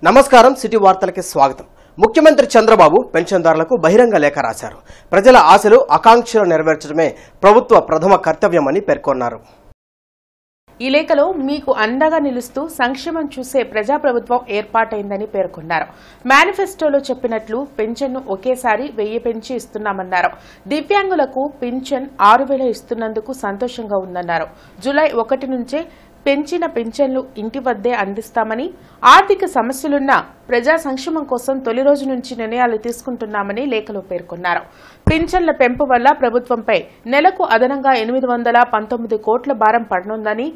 నమస్కారం సిటీ వార్తలకి స్వాగతం. ముఖ్యమంత్రి చంద్రబాబు పెన్షన్దారులకు బహిరంగ లేఖ రాశారు. ప్రజల ఆశలు ఆకాంక్షలు నెరవేర్చడమే ప్రభుత్వ ప్రథమ కర్తవ్యమని పేర్కొన్నారు. ఈ లేఖలో మీకు అండగా నిలుస్తూ సంక్షేమం చూసే ప్రజాప్రభుత్వం ఏర్పాటైందని పేర్కొన్నారు. మేనిఫెస్టోలో చెప్పినట్లు పింఛన్ను ఒకేసారి 1000 పెంచి ఇస్తున్నామన్నారు. దివ్యాంగులకు పింఛన్ 6000 ఇస్తున్నందుకు సంతోషంగా ఉందన్నారు. జూలై 1 నుంచే పెంచిన పింఛన్లు ఇంటి వద్దే అందిస్తామని, ఆర్థిక సమస్యలున్నా ప్రజా సంక్షేమం కోసం తొలి రోజు నుంచి నిర్ణయాలు తీసుకుంటున్నామని లేఖలో పేర్కొన్నారు. పింఛన్ల పెంపు వల్ల ప్రభుత్వంపై నెలకు అదనంగా 819 కోట్ల భారం పడనుందని,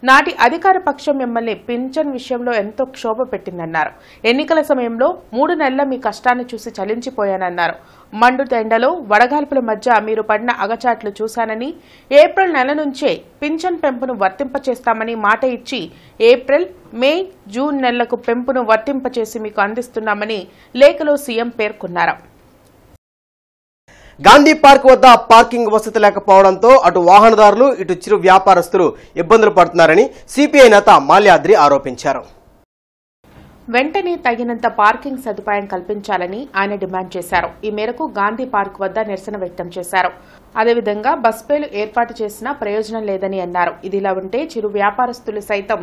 నాటి అధికార పక్షం మిమ్మల్ని పింఛన్ విషయంలో ఎంతో క్షోభ పెట్టిందన్నారు. ఎన్నికల సమయంలో 3 నెలల మీ కష్టాన్ని చూసి చలించిపోయానన్నారు. మండు ఎండలో వడగాల్పుల మధ్య మీరు పడిన అగచాట్లు చూశానని, ఏప్రిల్ నెల నుంచే పింఛన్ పెంపును వర్తింపచేస్తామని మాట ఇచ్చి ఏప్రిల్, మే, జూన్ నెలలకు పెంపును వర్తింపచేసి మీకు అందిస్తున్నామని లేఖలో సీఎం పేర్కొన్నారు. గాంధీ పార్క్ వద్ద పార్కింగ్ వసతి లేకపోవడంతో అటు వాహనదారులు ఇటు చిరు వ్యాపారస్తులు ఇబ్బందులు పడుతున్నారని సిపిఐ నేత మాల్యాద్రి ఆరోపించారు. వెంటనే తగినంత పార్కింగ్ సదుపాయం కల్పించాలని ఆయన డిమాండ్ చేశారు. ఈ మేరకు గాంధీ పార్క్ వద్ద నిరసన వ్యక్తం చేశారు. అదేవిధంగా బస్పేలు ఏర్పాటు చేసినా ప్రయోజనం లేదని అన్నారు. ఇదిలా ఉంటే చిరు వ్యాపారస్తులు సైతం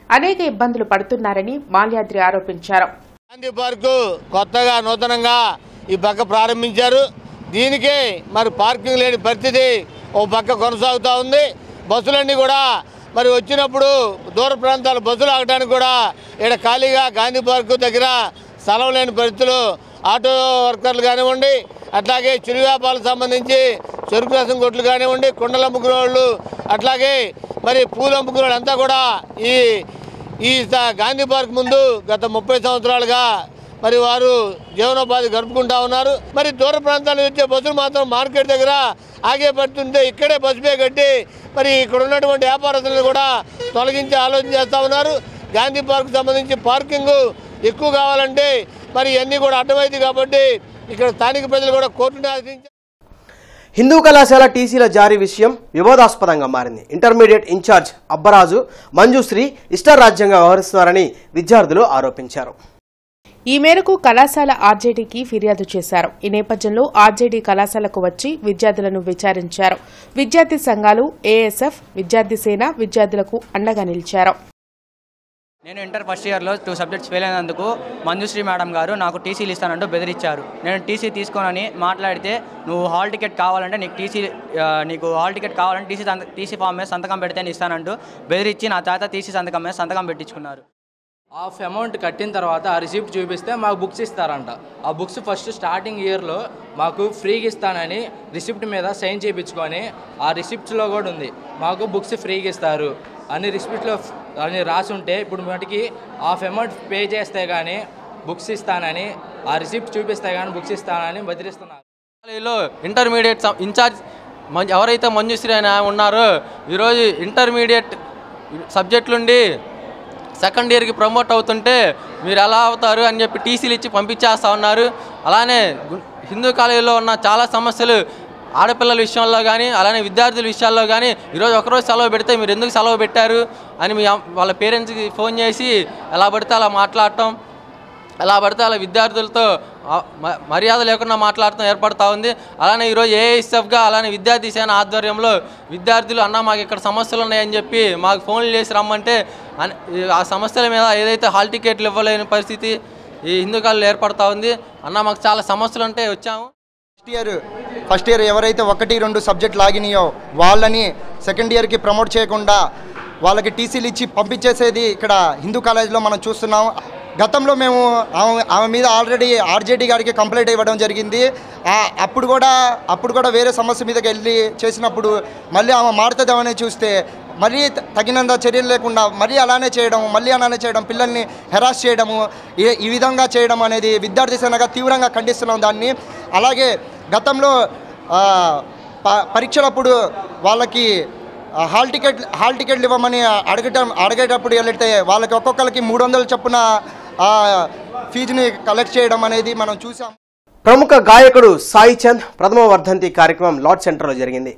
అనేక ఇబ్బందులు పడుతున్నారని మాల్యాద్రి ఆరోపించారు. గాంధీ పార్క్ కొత్తగా నూతనంగా ఈ పక్క ప్రారంభించారు. దీనికే మరి పార్కింగ్ లేని పరిస్థితి ఓ పక్క కొనసాగుతూ ఉంది. బస్సులన్నీ కూడా మరి వచ్చినప్పుడు దూర ప్రాంతాల బస్సులు ఆగడానికి కూడా ఇక్కడ ఖాళీగా గాంధీ పార్క్ దగ్గర స్థలం లేని పరిస్థితులు ఆటో వర్కర్లు కానివ్వండి, అట్లాగే చిరు వ్యాపారాలకు సంబంధించి చెరుకు రసం కొట్లు కానివ్వండి, కుండలు అమ్ముకునే వాళ్ళు, అట్లాగే మరి పూలు అమ్ముకునే వాళ్ళు అంతా కూడా ఈ గాంధీ పార్క్ ముందు గత 30 సంవత్సరాలుగా మరి వారు జీవనోపాధి గడుపుకుంటా ఉన్నారు. మరి దూర ప్రాంతాల నుంచి వచ్చే బస్సులు మాత్రం మార్కెట్ దగ్గర ఆగే పడుతుంటే ఇక్కడే బస్సుపే కట్టి మరి ఇక్కడ ఉన్నటువంటి వ్యాపారస్తులను కూడా తొలగించే ఆలోచన చేస్తూ ఉన్నారు. గాంధీ పార్క్ సంబంధించి పార్కింగ్ ఎక్కువ కావాలంటే మరి ఇవన్నీ కూడా అడ్డమైంది కాబట్టి ఇక్కడ స్థానిక ప్రజలు కూడా కోర్టును ఆశ్రయించారు. హిందూ కళాశాల టీసీల జారీ విషయం వివాదాస్పదంగా మారింది. ఇంటర్మీడియట్ ఇన్ఛార్జ్ అబ్బరాజు, మంజుశ్రీ ఇష్టారాజ్యంగా వ్యవహరిస్తున్నారని విద్యార్థులు ఆరోపించారు. ఈ మేరకు కళాశాల ఆర్జేడీకి ఫిర్యాదు చేశారు. ఈ నేపథ్యంలో ఆర్జేడీ కళాశాలకు వచ్చి విద్యార్థులను విచారించారు. విద్యార్థి సంఘాలు, ఏఎస్ఎఫ్, విద్యార్థి సేన విద్యార్థులకు అండగా నిలిచారు. నేను ఇంటర్ ఫస్ట్ ఇయర్లో 2 సబ్జెక్ట్స్ ఫెయిల్ అయినందుకు మంజుశ్రీ మేడం గారు నాకు టీసీలు ఇస్తానంటూ బెదిరించారు. నేను టీసీ తీసుకోనని మాట్లాడితే, నువ్వు హాల్ టికెట్ కావాలంటే నీకు హాల్ టికెట్ కావాలంటే టీసీ ఫామ్ మీద సంతకం పెడితే నేను ఇస్తానంటూ బెదిరించి నా తాత టీసీ సంతకం మీద సంతకం పెట్టించుకున్నారు. హాఫ్ అమౌంట్ కట్టిన తర్వాత ఆ రిసిప్ట్ చూపిస్తే మాకు బుక్స్ ఇస్తారంట. ఆ బుక్స్ ఫస్ట్ స్టార్టింగ్ ఇయర్లో మాకు ఫ్రీగా ఇస్తానని రిసిప్ట్ మీద సైన్ చేయించుకొని, ఆ రిసిప్ట్స్లో కూడా ఉంది మాకు బుక్స్ ఫ్రీగా ఇస్తారు అని రిసిప్ట్లో అని రాసి ఉంటే, ఇప్పుడు మటుకి హాఫ్ అమౌంట్ పే చేస్తే కానీ బుక్స్ ఇస్తానని, ఆ రిసిప్ట్ చూపిస్తే కానీ బుక్స్ ఇస్తానని బెదిరిస్తున్నారు. ఇంటర్మీడియట్ ఇన్ఛార్జ్ ఎవరైతే మంజుశ్రీ అని ఉన్నారో, ఈరోజు ఇంటర్మీడియట్ సబ్జెక్టులుండి సెకండ్ ఇయర్కి ప్రమోట్ అవుతుంటే మీరు ఎలా అవుతారు అని చెప్పి టీసీలు ఇచ్చి పంపించేస్తూ ఉన్నారు. అలానే హిందూ కాలేజీలో ఉన్న చాలా సమస్యలు ఆడపిల్లల విషయంలో కానీ, అలానే విద్యార్థుల విషయాల్లో కానీ ఈరోజు ఒకరోజు సెలవు పెడితే మీరు ఎందుకు సెలవు పెట్టారు అని వాళ్ళ పేరెంట్స్కి ఫోన్ చేసి ఎలా పడితే అలా మాట్లాడటం, ఎలా పడితే అలా విద్యార్థులతో మర్యాద లేకుండా మాట్లాడటం ఏర్పడుతూ ఉంది. అలానే ఈరోజు ఏఎస్ఎఫ్గా అలానే విద్యార్థి సేన ఆధ్వర్యంలో విద్యార్థులు అన్న మాకు ఇక్కడ సమస్యలు ఉన్నాయని చెప్పి మాకు ఫోన్లు చేసి రమ్మంటే, ఆ సమస్యల మీద ఏదైతే హాల్ టికెట్లు ఇవ్వలేని పరిస్థితి ఈ హిందూ కాలేజీలో ఏర్పడుతూ ఉంది. అన్న మాకు చాలా సమస్యలు ఉంటే వచ్చాము. ఫస్ట్ ఇయర్ ఎవరైతే 1-2 సబ్జెక్ట్ లాగినాయో వాళ్ళని సెకండ్ ఇయర్కి ప్రమోట్ చేయకుండా వాళ్ళకి టీసీలు ఇచ్చి పంపించేసేది ఇక్కడ హిందూ కాలేజీలో మనం చూస్తున్నాం. గతంలో మేము ఆమె మీద ఆల్రెడీ ఆర్జేడీ గారికి కంప్లైంట్ ఇవ్వడం జరిగింది. అప్పుడు కూడా వేరే సమస్య మీదకి వెళ్ళి చేసినప్పుడు మళ్ళీ ఆమె మారుతుందేమని చూస్తే మళ్ళీ తగినంత చర్యలు లేకుండా మళ్ళీ అలానే చేయడం, పిల్లల్ని హెరాస్ చేయడము, ఈ విధంగా చేయడం అనేది విద్యార్థి సేనగా తీవ్రంగా ఖండిస్తున్నాం దాన్ని. అలాగే గతంలో పరీక్షలప్పుడు వాళ్ళకి హాల్ టికెట్లు ఇవ్వమని అడిగేటప్పుడు వెళ్తే వాళ్ళకి ఒక్కొక్కరికి 300 చొప్పున ఫీజుని కలెక్ట్ చేయడం అనేది మనం చూసాం. ప్రముఖ గాయకుడు సాయి చంద్ ప్రథమ వర్ధంతి కార్యక్రమం లార్డ్ సెంటర్లో జరిగింది.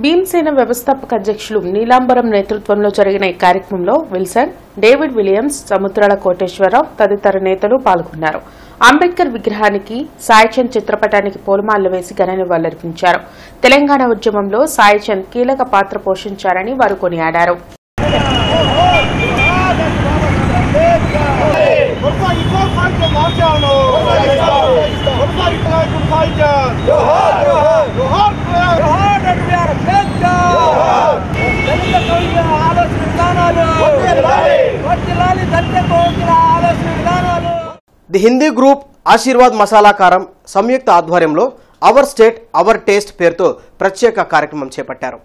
భీమసేన వ్యవస్థాపక అధ్యక్షులు నీలాంబరం నేతృత్వంలో జరిగిన ఈ కార్యక్రమంలో విల్సన్, డేవిడ్ విలియమ్స్, సముద్రాల కోటేశ్వరరావు తదితర నేతలు పాల్గొన్నారు. అంబేద్కర్ విగ్రహానికి, సాయిచంద్ చిత్రపటానికి పూలమాలలు వేసి ఘన నివాళులర్పించారు. తెలంగాణ ఉద్యమంలో సాయిచంద్ కీలక పాత్ర పోషించారని వారు కొనియాడారు. ది హిందీ గ్రూప్ ఆశీర్వాద్ మసాలా కారం సంయుక్త ఆధ్వర్యంలో అవర్ స్టేట్ అవర్ టేస్ట్ పేరుతో ప్రత్యేక కార్యక్రమం చేపట్టారు.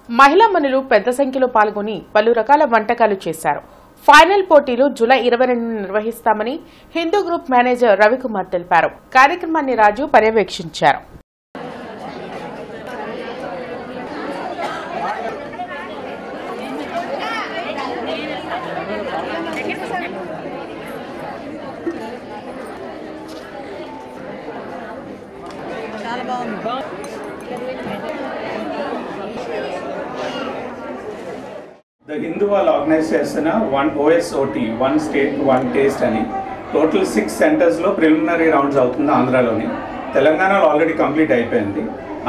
మహిళా మనులు పెద్ద సంఖ్యలో పాల్గొని పలు రకాల వంటకాలు చేశారు. ఫైనల్ పోటీలు జూలై 22 నిర్వహిస్తామని హిందూ గ్రూప్ మేనేజర్ రవికుమార్ తెలిపారు. కార్యక్రమాన్ని రాజు పర్యవేక్షించారు. The Hindu వాళ్ళు ఆర్గనైజ్ చేస్తున్న OSOT, one state one taste అని టోటల్ 6 సెంటర్స్లో ప్రిలిమినరీ రౌండ్స్ అవుతుంది ఆంధ్రాలోని. తెలంగాణలో ఆల్రెడీ కంప్లీట్ అయిపోయింది.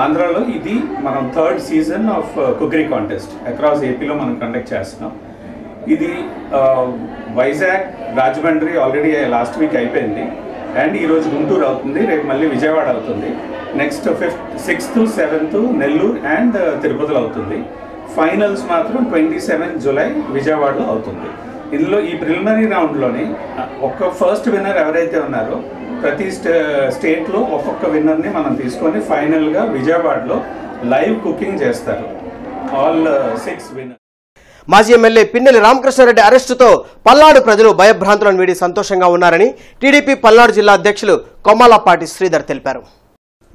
ఆంధ్రాలో ఇది మనం 3rd season of cookery contest across ఏపీలో మనం కండక్ట్ చేస్తున్నాం. ఇది Vizag, Rajahmundry already last week అయిపోయింది. అండ్ ఈరోజు గుంటూరు అవుతుంది, రేపు మళ్ళీ విజయవాడ అవుతుంది. Next 5th, 6th, 7th Nellore and తిరుపతిలో అవుతుంది. ఫైనల్స్ మాత్రం 27 జూలై విజయవాడలో అవుతుంది. ఇందులో ఈ ప్రిలిమినరీ రౌండ్లోని ఒక్క ఫస్ట్ విన్నర్ ఎవరైతే ఉన్నారో ప్రతి స్టేట్లో ఒక్కొక్క విన్నర్ని మనం తీసుకొని ఫైనల్గా విజయవాడలో లైవ్ కుకింగ్ చేస్తారు. All 6 winner. మాజీ ఎమ్మెల్యే పిన్నెల్లి రామకృష్ణారెడ్డి అరెస్టుతో పల్నాడు ప్రజలు భయభ్రాంతులను వీడి సంతోషంగా ఉన్నారని టీడీపీ పల్నాడు జిల్లా అధ్యక్షులు కొమ్మాలపాటి శ్రీధర్ తెలిపారు.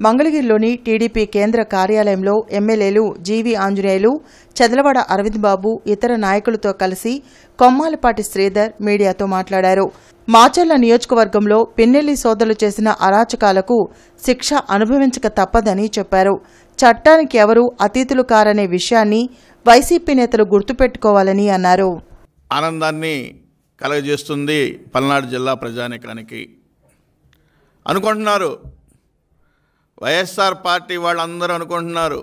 మంగళగిరిలోని టీడీపీ కేంద్ర కార్యాలయంలో ఎమ్మెల్యేలు జీవీ ఆంజనేయులు, చదలవాడ అరవింద్ బాబు ఇతర నాయకులతో కలిసి కొమ్మాలపాటి శ్రీధర్ మీడియాతో మాట్లాడారు. మాచర్ల నియోజకవర్గంలో పిన్నెల్లి సోదరులు చేసిన అరాచకాలకు శిక్ష అనుభవించక తప్పదని చెప్పారు. చట్టానికి ఎవరూ అతీతులు కారనే విషయాన్ని వైసీపీ నేతలు గుర్తుపెట్టుకోవాలని అన్నారు. ఆనందాన్ని కలగజేస్తుంది పల్నాడు జిల్లా ప్రజానీకానికి. అనుకుంటున్నారు వైఎస్ఆర్ పార్టీ వాళ్ళందరూ అనుకుంటున్నారు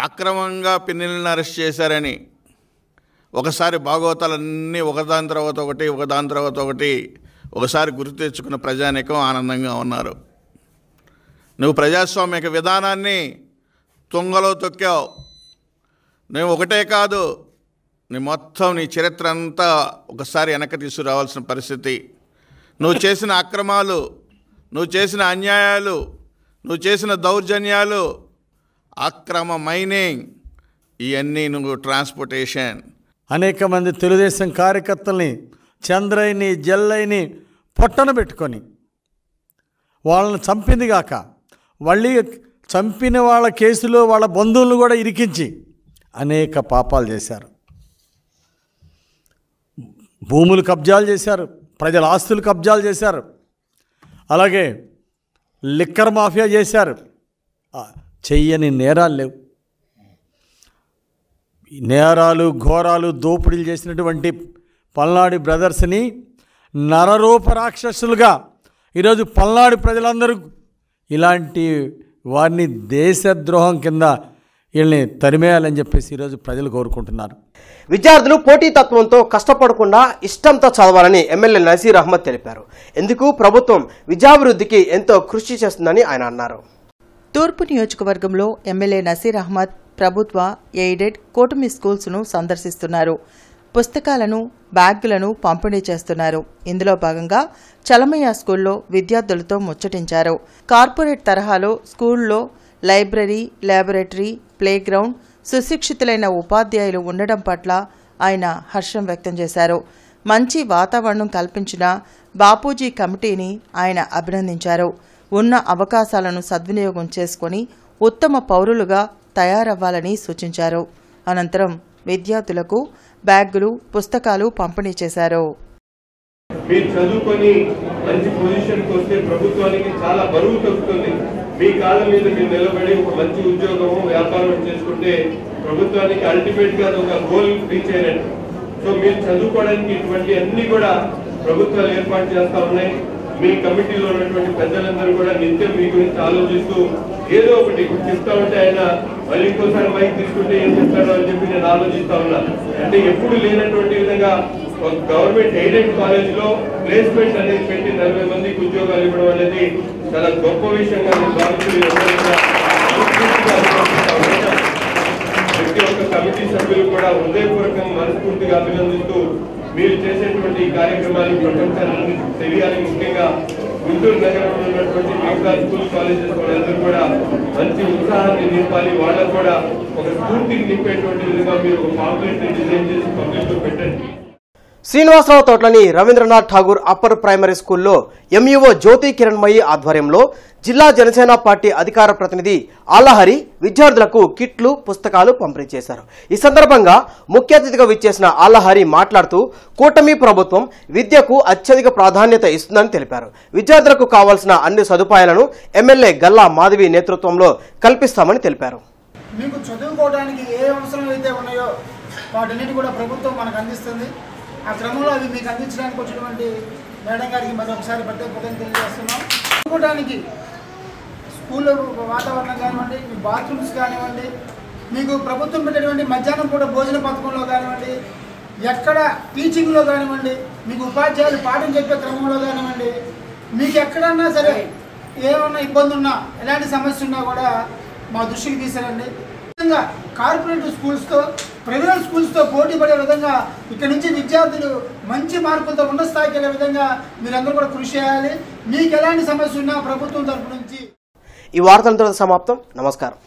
అక్రమంగా పిన్నెల్లిని అరెస్ట్ చేశారని. ఒకసారి భాగవతాలన్నీ ఒకదాని తర్వాత ఒకటి ఒకసారి గుర్తు తెచ్చుకున్న ప్రజానీకం ఆనందంగా ఉన్నారు. నువ్వు ప్రజాస్వామిక విధానాన్ని తుంగలో తొక్కావు. నువ్వు ఒకటే కాదు, నీ చరిత్ర అంతా ఒకసారి వెనక్కి తీసుకురావాల్సిన పరిస్థితి. నువ్వు చేసిన అక్రమాలు, నువ్వు చేసిన అన్యాయాలు, నువ్వు చేసిన దౌర్జన్యాలు, అక్రమ మైనింగ్, ఇవన్నీ నువ్వు ట్రాన్స్పోర్టేషన్. అనేక మంది తెలుగుదేశం కార్యకర్తల్ని చంద్రయ్యని, జల్లయ్యని పొట్టన పెట్టుకొని వాళ్ళని చంపింది కాక మళ్ళీ చంపిన వాళ్ళ కేసులో వాళ్ళ బంధువులను కూడా ఇరికించి అనేక పాపాలు చేశారు. భూములు కబ్జాలు చేశారు, ప్రజల ఆస్తులు కబ్జాలు చేశారు, అలాగే లిక్కర్ మాఫియా చేశారు. చెయ్యని నేరాలు లేవు. నేరాలు, ఘోరాలు, దోపిడీలు చేసినటువంటి పల్నాడు బ్రదర్స్ని నరరూప రాక్షసులుగా ఈరోజు పల్నాడు ప్రజలందరూ ఇలాంటి వారిని దేశద్రోహం కింద వీళ్ళని తరిమేయాలని చెప్పేసి ఈరోజు ప్రజలు కోరుకుంటున్నారు. విద్యార్థులు పోటీతత్వంతో కష్టపడకుండా ఇష్టంతో చదవాలని ఎమ్మెల్యే నసీర్ అహ్మద్ తెలిపారు. ఎందుకు ప్రభుత్వం విద్యాభివృద్ధికి ఎంతో కృషి చేస్తుందని ఆయన అన్నారు. తూర్పు నియోజకవర్గంలో ఎమ్మెల్యే నసీర్ అహ్మద్ ప్రభుత్వ ఎయిడెడ్ కూటమి స్కూల్స్ను సందర్శిస్తున్నారు. పుస్తకాలను, బ్యాగులను పంపిణీ చేస్తున్నారు. ఇందులో భాగంగా చలమయ్య స్కూల్లో విద్యార్థులతో ముచ్చటించారు. కార్పొరేట్ తరహాలో స్కూల్లో లైబ్రరీ, ల్యాబొరేటరీ, ప్లేగ్రౌండ్, సుశిక్షితులైన ఉపాధ్యాయులు ఉండడం పట్ల ఆయన హర్షం వ్యక్తం చేశారు. మంచి వాతావరణం కల్పించిన బాపూజీ కమిటీని ఆయన అభినందించారు. ఉన్న అవకాశాలను సద్వినియోగం చేసుకుని ఉత్తమ పౌరులుగా తయారవ్వాలని సూచించారు. అనంతరం విద్యార్థులకు బ్యాగులు, పుస్తకాలు పంపిణీ చేశారు. మీరు చదువుకొని మంచి పొజిషన్కి వస్తే ప్రభుత్వానికి చాలా బరువు తగ్గుతుంది. మీ కాళ్ళ మీద మీరు నిలబడి ఒక మంచి ఉద్యోగము వ్యాపారం చేసుకుంటే ప్రభుత్వానికి అల్టిమేట్ గా ఒక గోల్ రీచ్ అయినట్టు. సో మీరు చదువుకోవడానికి ఇటువంటి అన్ని కూడా ప్రభుత్వాలు ఏర్పాటు చేస్తా ఉన్నాయి. మీ కమిటీలో ఉన్నటువంటి పెద్దలందరూ కూడా నిత్యం మీ గురించి ఆలోచిస్తూ ఏదో ఒకటి ఇప్పుడు చెప్తా ఉంటే ఆయన మళ్ళీ ఇంకోసారి మైక్ తీసుకుంటే ఏం చెప్తాడో అని చెప్పి నేను ఆలోచిస్తా ఉన్నా. అంటే ఎప్పుడు లేనటువంటి విధంగా ఒక గవర్నమెంట్ ఎయిడెడ్ కాలేజ్ లో ప్లేస్మెంట్ అనేది పెట్టి 40 మందికి ఉద్యోగాలు ఇవ్వడం అనేది చాలా గొప్ప విషయంగా నేను భావిస్తున్నాను. ప్రతి ఒక్క కమిటీ సభ్యులు కూడా హృదయపూర్వకంగా మనస్ఫూర్తిగా అభినందిస్తూ మీరు చేసేటువంటి ఈ కార్యక్రమాలు ప్రపంచాన్ని తెలియాలి. ముఖ్యంగా గుంటూరు నగరంలో ఉన్నటువంటి మిగతా స్కూల్ కాలేజెస్ వాళ్ళందరూ కూడా మంచి ఉత్సాహాన్ని నింపాలి. వాళ్ళకు కూడా ఒక స్ఫూర్తిని నింపేటువంటి విధంగా మీరు ఒక పాంప్లెట్ డిజైన్ చేసి పబ్లిక్ లో పెట్టండి. శ్రీనివాసరావు తోటలోని రవీంద్రనాథ్ ఠాగూర్ అప్పర్ ప్రైమరీ స్కూల్లో ఎంఈఓ జ్యోతి కిరణ్మయి ఆధ్వర్యంలో జిల్లా జనసేన పార్టీ అధికార ప్రతినిధి ఆలహరి విద్యార్థులకు కిట్లు పుస్తకాలు పంపిణీ చేశారు. ఈ సందర్భంగా ముఖ్య అతిథిగా విచ్చేసిన ఆలహరి మాట్లాడుతూ కూటమి ప్రభుత్వం విద్యకు అత్యధిక ప్రాధాన్యత ఇస్తుందని తెలిపారు. విద్యార్థులకు కావాల్సిన అన్ని సదుపాయాలను ఎమ్మెల్యే గల్లా మాధవి నేతృత్వంలో కల్పిస్తామని తెలిపారు. మీకు చదువుకోవడానికి ఏ అవసరం అయితే ఉన్నాయో వాటన్నిటి కూడా ప్రభుత్వం మనకు అందిస్తుంది. ఆ క్రమంలో అవి మీకు అందించడానికి వచ్చినటువంటి మేడం గారికి మరొకసారి ప్రత్యేకతను తెలియజేస్తున్నాం. చదువుకోవడానికి స్కూల్ వాతావరణం కానివ్వండి, మీ బాత్రూమ్స్ కానివ్వండి, మీకు ప్రభుత్వం పెట్టేటువంటి మధ్యాహ్నం పూట భోజన పథకంలో కానివ్వండి, ఎక్కడ టీచింగ్లో కానివ్వండి, మీకు ఉపాధ్యాయులు పాఠం చెప్పే క్రమంలో కానివ్వండి, మీకు ఎక్కడన్నా సరే ఏమన్నా ఇబ్బంది ఉన్నా ఎలాంటి సమస్య ఉన్నా కూడా మా దృష్టికి తీసుకురండి. విధంగా కార్పొరేట్ స్కూల్స్తో ప్రైవేట్ స్కూల్స్తో పోటీ పడే విధంగా ఇక్కడ నుంచి విద్యార్థులు మంచి మార్కులతో ఉన్నత స్థాయికి వెళ్ళే విధంగా మీరందరూ కూడా కృషి చేయాలి. మీకు ఎలాంటి సమస్య ఉన్నా ప్రభుత్వం తరపు నుంచి. ఈ వార్తలతో సమాప్తం. నమస్కారం.